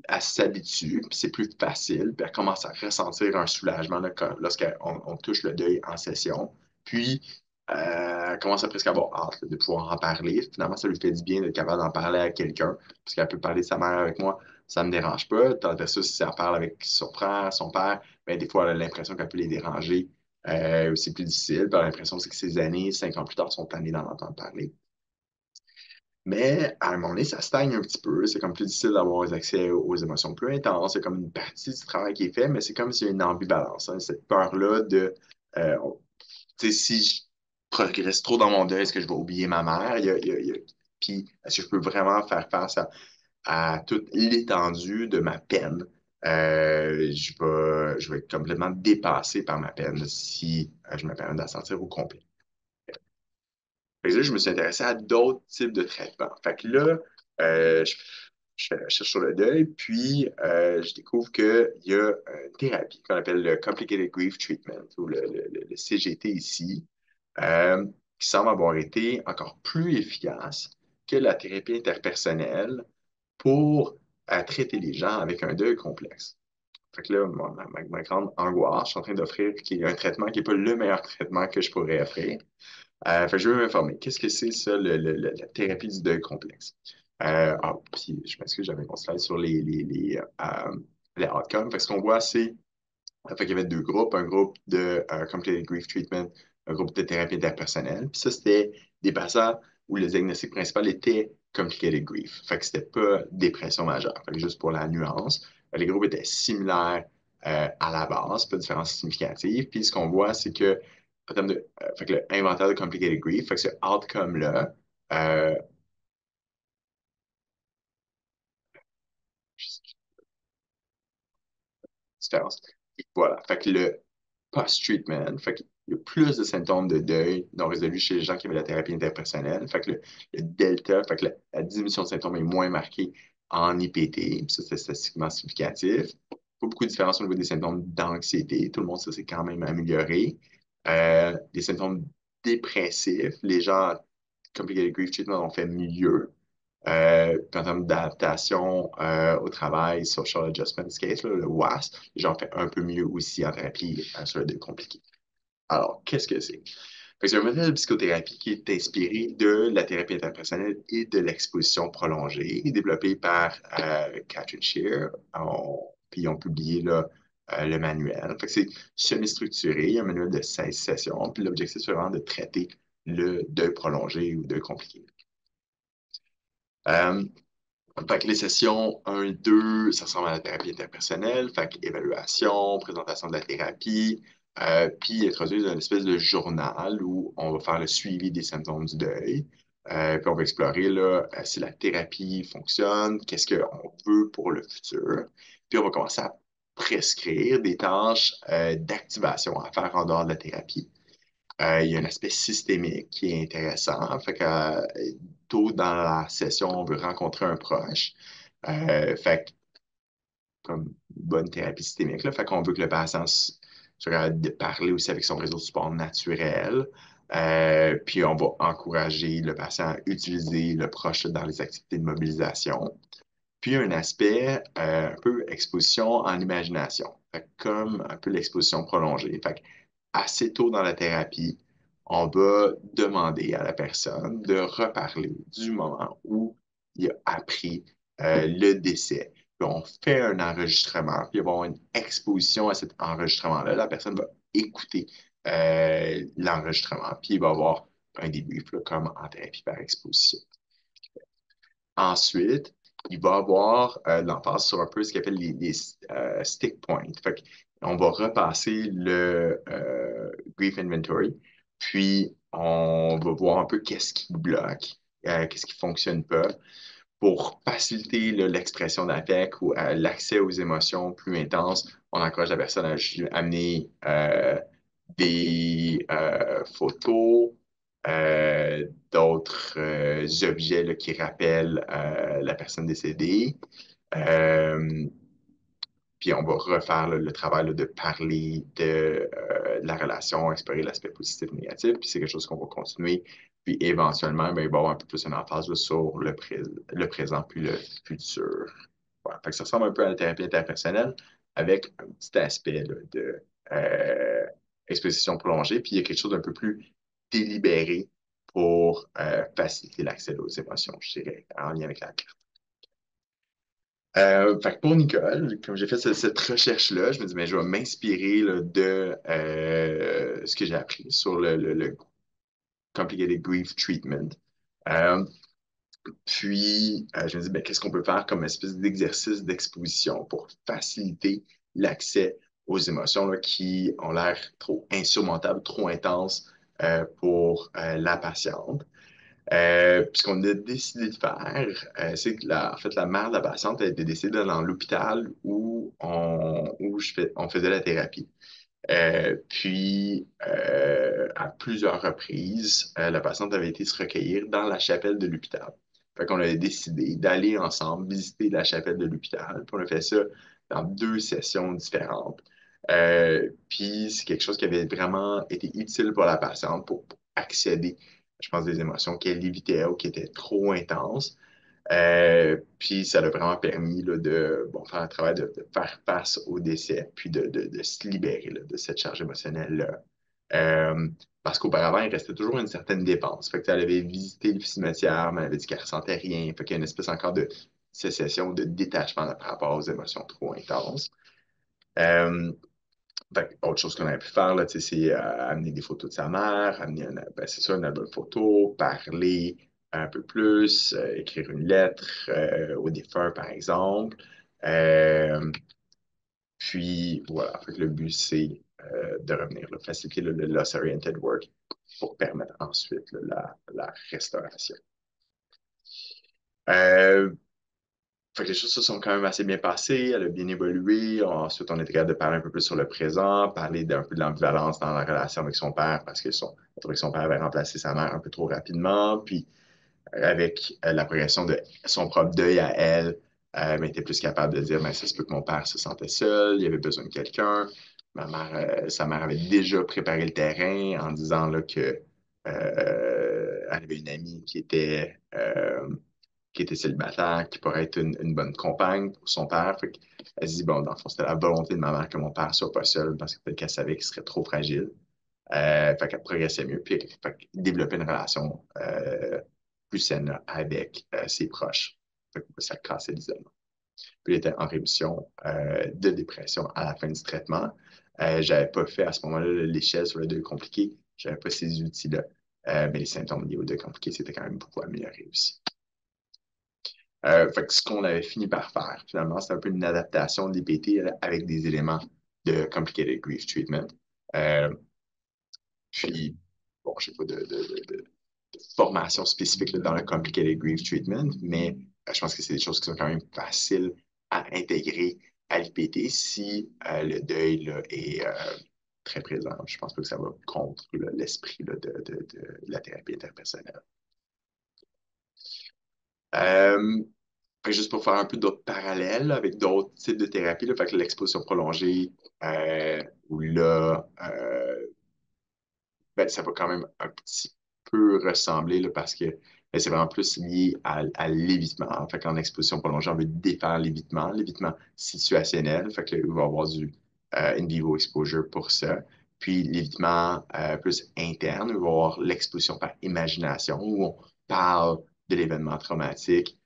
elle s'habitue, puis c'est plus facile, puis elle commence à ressentir un soulagement là, lorsqu'on touche le deuil en session. Puis, elle commence à presque avoir hâte là, de pouvoir en parler. Finalement, ça lui fait du bien d'être capable d'en parler à quelqu'un, parce qu'elle peut parler de sa mère avec moi, ça ne me dérange pas. Tandis que ça, si elle parle avec son frère, son père, ben, des fois, elle a l'impression qu'elle peut les déranger. C'est plus difficile, puis elle a l'impression que ces années, 5 ans plus tard, sont années d'en entendre parler. Mais à un moment donné, ça stagne un petit peu. C'est comme plus difficile d'avoir accès aux émotions plus intenses. C'est comme une partie du travail qui est fait, mais c'est comme s'il y a une ambivalence, hein. Cette peur-là de, euh, on- tu sais, si je progresse trop dans mon deuil, est-ce que je vais oublier ma mère? Puis, est-ce que je peux vraiment faire face à toute l'étendue de ma peine? Je vais être complètement dépassé par ma peine si je me permets de la sentir au complet. Fait que là, je me suis intéressé à d'autres types de traitements. Fait que là, je fais la recherche sur le deuil, puis je découvre qu'il y a une thérapie qu'on appelle le Complicated Grief Treatment, ou le CGT ici, euh, qui semble avoir été encore plus efficace que la thérapie interpersonnelle pour traiter les gens avec un deuil complexe. Fait que là, ma grande angoisse, je suis en train d'offrir un traitement qui n'est pas le meilleur traitement que je pourrais offrir. Fait que je veux m'informer. Qu'est-ce que c'est ça, la thérapie du deuil complexe? Puis je m'excuse, j'avais mon slide sur les outcomes. Fait que ce qu'on voit, fait qu'il y avait deux groupes, un groupe de Completed Grief Treatment, un groupe de thérapie interpersonnelle. Puis ça, c'était des patients où le diagnostic principal était Complicated Grief. Fait que c'était pas dépression majeure. Fait que juste pour la nuance, les groupes étaient similaires à la base, pas de différence significative. Puis ce qu'on voit, c'est que en termes fait que l'inventaire de Complicated Grief, fait que ce outcome-là, euh, différence. Et voilà. Fait que le post-treatment, fait qu'il y a plus de symptômes de deuil non résolus chez les gens qui avaient la thérapie interpersonnelle. Fait que le delta, fait que la diminution de symptômes est moins marquée en IPT. Puis ça, c'est statistiquement significatif. Pas beaucoup de différence au niveau des symptômes d'anxiété. Tout le monde, ça s'est quand même amélioré. Les symptômes dépressifs, les gens Complicated Grief Treatment ont fait mieux. Puis en termes d'adaptation au travail, Social Adjustment Scale, là, le WAS, j'en fais un peu mieux aussi en thérapie sur le deuil compliqué. Alors, qu'est-ce que c'est? Fait que c'est un modèle de psychothérapie qui est inspiré de la thérapie interpersonnelle et de l'exposition prolongée, développé par Catherine Shear. Puis ils ont publié là, le manuel. Fait que c'est semi-structuré, un manuel de 16 sessions. Puis l'objectif, c'est vraiment de traiter le deuil prolongé ou deuil compliqué. Euh, Fait que les sessions 1, 2, ça ressemble à la thérapie interpersonnelle. Fait que évaluation, présentation de la thérapie, puis introduire une espèce de journal où on va faire le suivi des symptômes du deuil. Puis on va explorer là, si la thérapie fonctionne, qu'est-ce qu'on veut pour le futur. Puis on va commencer à prescrire des tâches d'activation à faire en dehors de la thérapie. Il y a un aspect systémique qui est intéressant. Fait que tôt dans la session, on veut rencontrer un proche. Fait que, comme une bonne thérapie systémique, là, fait qu'on veut que le patient soit capable de parler aussi avec son réseau de support naturel. Puis on va encourager le patient à utiliser le proche dans les activités de mobilisation. Puis un aspect un peu exposition en imagination, fait que comme un peu l'exposition prolongée. Fait que assez tôt dans la thérapie, on va demander à la personne de reparler du moment où il a appris le décès. Puis on fait un enregistrement, puis il va y avoir une exposition à cet enregistrement-là. La personne va écouter l'enregistrement, puis il va y avoir un débrief là, comme en thérapie par exposition. Ensuite, il va avoir l'emphase sur un peu ce qu'on appelle les stick points. Fait on va repasser le Grief Inventory, puis on va voir un peu qu'est-ce qui bloque, qu'est-ce qui ne fonctionne pas pour faciliter l'expression d'affect ou l'accès aux émotions plus intenses. On encourage la personne à amener des photos, d'autres objets là, qui rappellent la personne décédée. Euh, Puis on va refaire là, le travail là, de parler de la relation, explorer l'aspect positif, négatif. Puis c'est quelque chose qu'on va continuer. Puis éventuellement, ben, il va y avoir un peu plus une emphase là, sur le présent puis le futur. Voilà. Fait que ça ressemble un peu à la thérapie interpersonnelle avec un petit aspect là, de exposition prolongée. Puis il y a quelque chose d'un peu plus délibéré pour faciliter l'accès aux émotions, je dirais, en lien avec la carte. Fait que pour Nicole, comme j'ai fait cette recherche-là, je me dis, mais je vais m'inspirer là, de ce que j'ai appris sur le Complicated Grief Treatment. Euh, je me dis, ben, qu'est-ce qu'on peut faire comme espèce d'exercice d'exposition pour faciliter l'accès aux émotions là, qui ont l'air trop insurmontables, trop intenses pour la patiente. Puis ce qu'on a décidé de faire, c'est que en fait, la mère de la patiente a été décédée dans l'hôpital où on faisait la thérapie. À plusieurs reprises, la patiente avait été se recueillir dans la chapelle de l'hôpital. Fait qu'on avait décidé d'aller ensemble visiter la chapelle de l'hôpital. Puis on a fait ça dans 2 sessions différentes. Puis c'est quelque chose qui avait vraiment été utile pour la patiente pour accéder, je pense, des émotions qu'elle évitait ou qui étaient trop intenses. Puis ça l'a vraiment permis là, de bon, faire un travail de faire face au décès, puis de se libérer là, de cette charge émotionnelle-là. Parce qu'auparavant, il restait toujours une certaine dépense. Fait que, elle avait visité le cimetière, mais elle avait dit qu'elle ressentait rien. Fait qu'il y a une espèce encore de sécession, de détachement là, par rapport aux émotions trop intenses. Euh, Autre chose qu'on aurait pu faire, là, c'est amener des photos de sa mère, c'est ça, une album photo, parler un peu plus, écrire une lettre au défunt, par exemple. Euh, Puis, voilà, fait que le but, c'est de revenir, là, faciliter le loss-oriented work pour permettre ensuite là, la restauration. Euh, Fait que les choses se sont quand même assez bien passées, elle a bien évolué. Ensuite, on était capable de parler un peu plus sur le présent, parler d'un peu de l'ambivalence dans la relation avec son père parce que elle trouvait que son père avait remplacé sa mère un peu trop rapidement. Puis, avec la progression de son propre deuil à elle, elle était plus capable de dire, mais ça se peut que mon père se sentait seul, il avait besoin de quelqu'un. Sa mère avait déjà préparé le terrain en disant là, que elle avait une amie qui était célibataire, qui pourrait être une bonne compagne pour son père. Fait elle se dit, bon, dans le fond, c'était la volonté de ma mère que mon père soit pas seul parce que peut-être qu'elle savait qu'il serait trop fragile. Fait qu'elle progressait mieux, puis fait qu'elle développait une relation plus saine là, avec ses proches. Fait que ça cassait l'isolement. Puis il était en rémission de dépression à la fin du traitement. J'avais pas fait à ce moment-là l'échelle sur le deuil compliqué. J'avais pas ces outils-là. Mais les symptômes liés au deuil compliqué, c'était quand même beaucoup amélioré aussi. Fait que ce qu'on avait fini par faire, finalement, c'est un peu une adaptation de l'IPT avec des éléments de Complicated Grief Treatment. Euh, Puis, bon, je n'ai pas de formation spécifique là, dans le Complicated Grief Treatment, mais je pense que c'est des choses qui sont quand même faciles à intégrer à l'IPT si le deuil là, est très présent. Je pense pas que ça va contre l'esprit de la thérapie interpersonnelle. Euh, Juste pour faire un peu d'autres parallèles avec d'autres types de thérapies, là, fait que l'exposition prolongée, où là, ben, ça va quand même un petit peu ressembler là, parce que ben, c'est vraiment plus lié à l'évitement. Fait qu'en exposition prolongée, on veut défaire l'évitement situationnel. Fait que, là, il va y avoir du in vivo exposure pour ça. Puis l'évitement plus interne, il va y avoir l'exposition par imagination où on parle de l'événement traumatique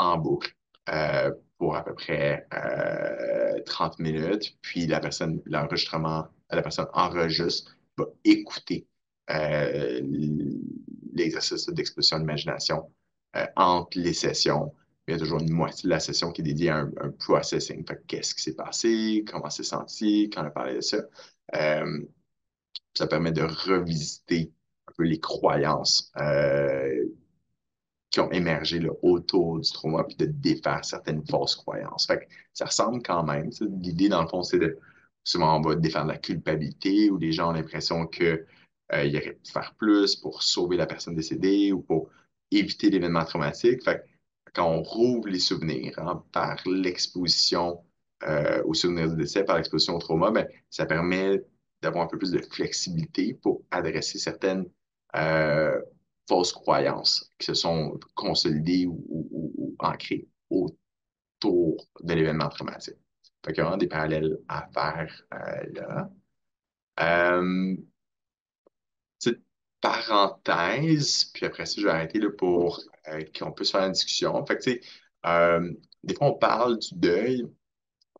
en boucle pour à peu près 30 minutes. Puis la personne enregistre, va écouter euh, l'exercice d'exposition d'imagination entre les sessions. Il y a toujours une moitié de la session qui est dédiée à un processing. Fait que qu'est-ce qui s'est passé, comment c'est senti, quand on a parlé de ça. Euh, Ça permet de revisiter un peu les croyances qui ont émergé là, autour du trauma, puis de défaire certaines fausses croyances. Fait que ça ressemble quand même. L'idée, dans le fond, c'est de souvent on va défaire la culpabilité où les gens ont l'impression que ils auraient pu faire plus pour sauver la personne décédée ou pour éviter l'événement traumatique. Fait que quand on rouvre les souvenirs hein, par l'exposition aux souvenirs du décès, par l'exposition au trauma, ben, ça permet d'avoir un peu plus de flexibilité pour adresser certaines euh, fausses croyances qui se sont consolidées ou ancrées autour de l'événement traumatique. Fait qu'il y a vraiment des parallèles à faire là. Euh, Petite parenthèse, puis après ça, je vais arrêter là, pour qu'on puisse faire une discussion. Fait que, tu sais, des fois, on parle du deuil.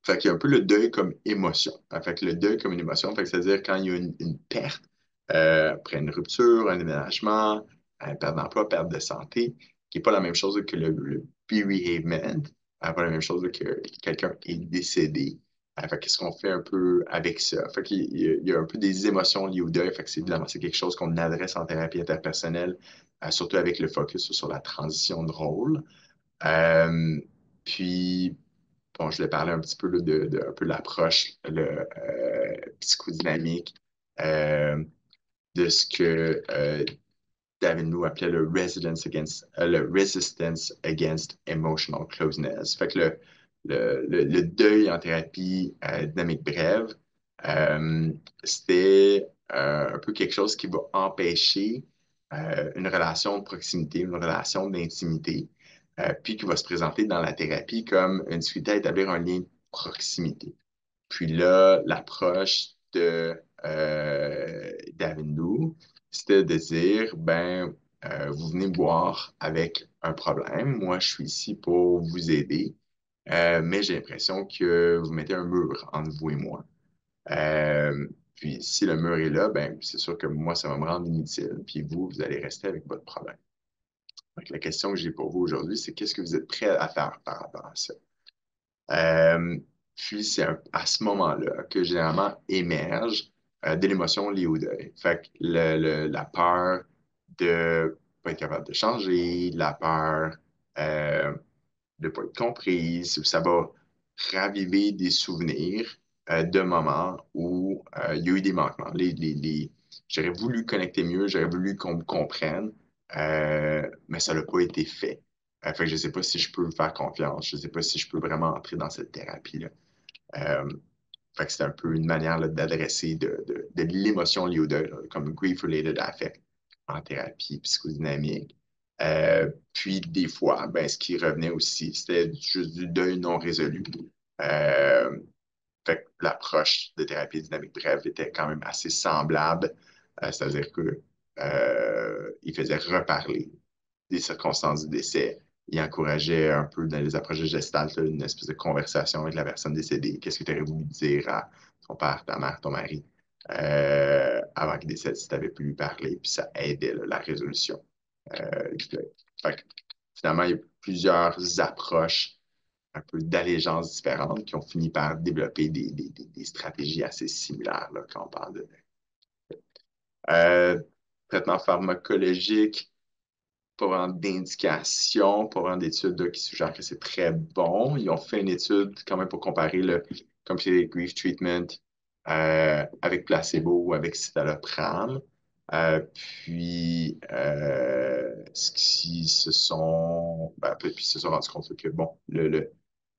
Fait qu'il y a un peu le deuil comme émotion. Fait que le deuil comme une émotion, fait que c'est-à-dire quand il y a une perte, après une rupture, un déménagement, une perte d'emploi, perte de santé, qui n'est pas la même chose que le bereavement, pas la même chose que quelqu'un est décédé. Fait qu'est-ce qu'on fait un peu avec ça? Fait qu'il y a un peu des émotions liées au deuil. Fait que c'est évidemment, c'est quelque chose qu'on adresse en thérapie interpersonnelle, surtout avec le focus sur la transition de rôle. Euh, puis, bon, je voulais parler un petit peu là, de un peu l'approche psychodynamique euh, de ce que David nous appelait le resistance against emotional closeness. Fait que le deuil en thérapie dynamique brève, euh, c'était un peu quelque chose qui va empêcher une relation de proximité, une relation d'intimité, puis qui va se présenter dans la thérapie comme une difficulté à établir un lien de proximité. Puis là, l'approche de d'Avindu, c'était de dire, ben, vous venez me voir avec un problème. Moi, je suis ici pour vous aider. Mais j'ai l'impression que vous mettez un mur entre vous et moi. Puis si le mur est là, ben, c'est sûr que moi, ça va me rendre inutile. Puis vous, vous allez rester avec votre problème. Donc, la question que j'ai pour vous aujourd'hui, c'est qu'est-ce que vous êtes prêt à faire par rapport à ça? Euh, Puis c'est à ce moment-là que généralement émerge de l'émotion liée au deuil. Fait que la peur de pas être capable de changer, la peur euh, de pas être comprise, ça va raviver des souvenirs de moments où il y a eu des manquements. J'aurais voulu connecter mieux, j'aurais voulu qu'on me comprenne, mais ça n'a pas été fait. Fait que je ne sais pas si je peux me faire confiance, je ne sais pas si je peux vraiment entrer dans cette thérapie-là. Euh, Fait que c'est un peu une manière là, d'adresser de l'émotion liée au deuil, là, comme grief-related affect en thérapie psychodynamique. Puis des fois, ben, ce qui revenait aussi, c'était juste du deuil non résolu. Euh, Fait que l'approche de thérapie dynamique brève était quand même assez semblable, c'est-à-dire que il faisait reparler des circonstances du décès, il encourageait un peu dans les approches de Gestalt, là, une espèce de conversation avec la personne décédée. Qu'est-ce que tu aurais voulu dire à ton père, ta mère, ton mari, avant qu'il décède, si tu avais pu lui parler, puis ça aidait là, la résolution du deuil. Fait que, finalement, il y a plusieurs approches un peu d'allégeances différentes qui ont fini par développer des stratégies assez similaires là, quand on parle de euh, traitement pharmacologique, pas vraiment d'indication, pas vraiment d'études là, qui suggèrent que c'est très bon. Ils ont fait une étude quand même pour comparer le Completed Grief Treatment avec placebo ou avec citalopram. Ce qui se sont, puis ils se sont rendus compte que bon, le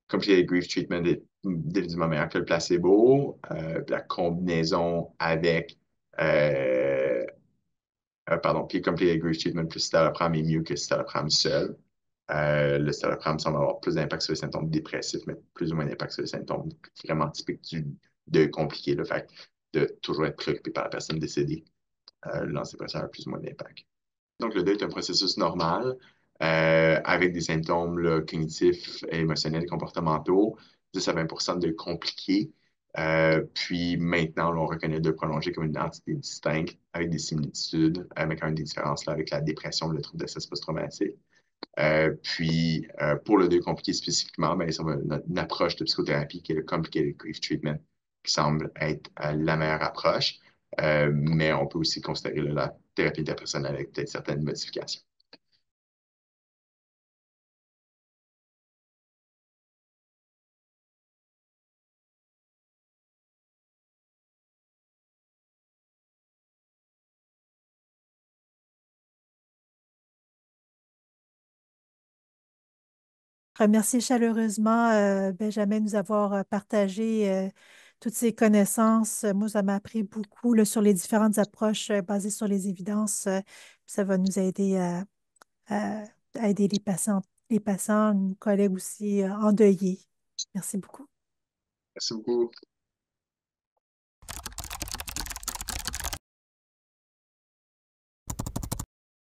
Completed Grief Treatment est définitivement meilleur que le placebo. La combinaison avec pardon, puis Completed Grief Treatment plus citalopram est mieux que citalopram seul. Le citalopram semble avoir plus d'impact sur les symptômes dépressifs, mais plus ou moins d'impact sur les symptômes vraiment typiques du deuil compliqué. Le fait de toujours être préoccupé par la personne décédée, l'antidépresseur a plus ou moins d'impact. Donc, le deuil est un processus normal avec des symptômes là, cognitifs, émotionnels, comportementaux, 10 à 20 de compliqués. Puis maintenant, là, on reconnaît le prolongé comme une entité distincte avec des similitudes, avec un des différences là, avec la dépression, le trouble de stress post-traumatique. Pour le deuil compliqué spécifiquement, ben, ça va une approche de psychothérapie qui est le Complicated Grief Treatment, qui semble être la meilleure approche. Mais on peut aussi considérer là, la thérapie interpersonnelle avec peut-être certaines modifications. Remercier chaleureusement Benjamin de nous avoir partagé toutes ces connaissances. Moi, ça m'a appris beaucoup là, sur les différentes approches basées sur les évidences. Ça va nous aider à- à aider les patients, nos collègues aussi endeuillés. Merci beaucoup. Merci beaucoup.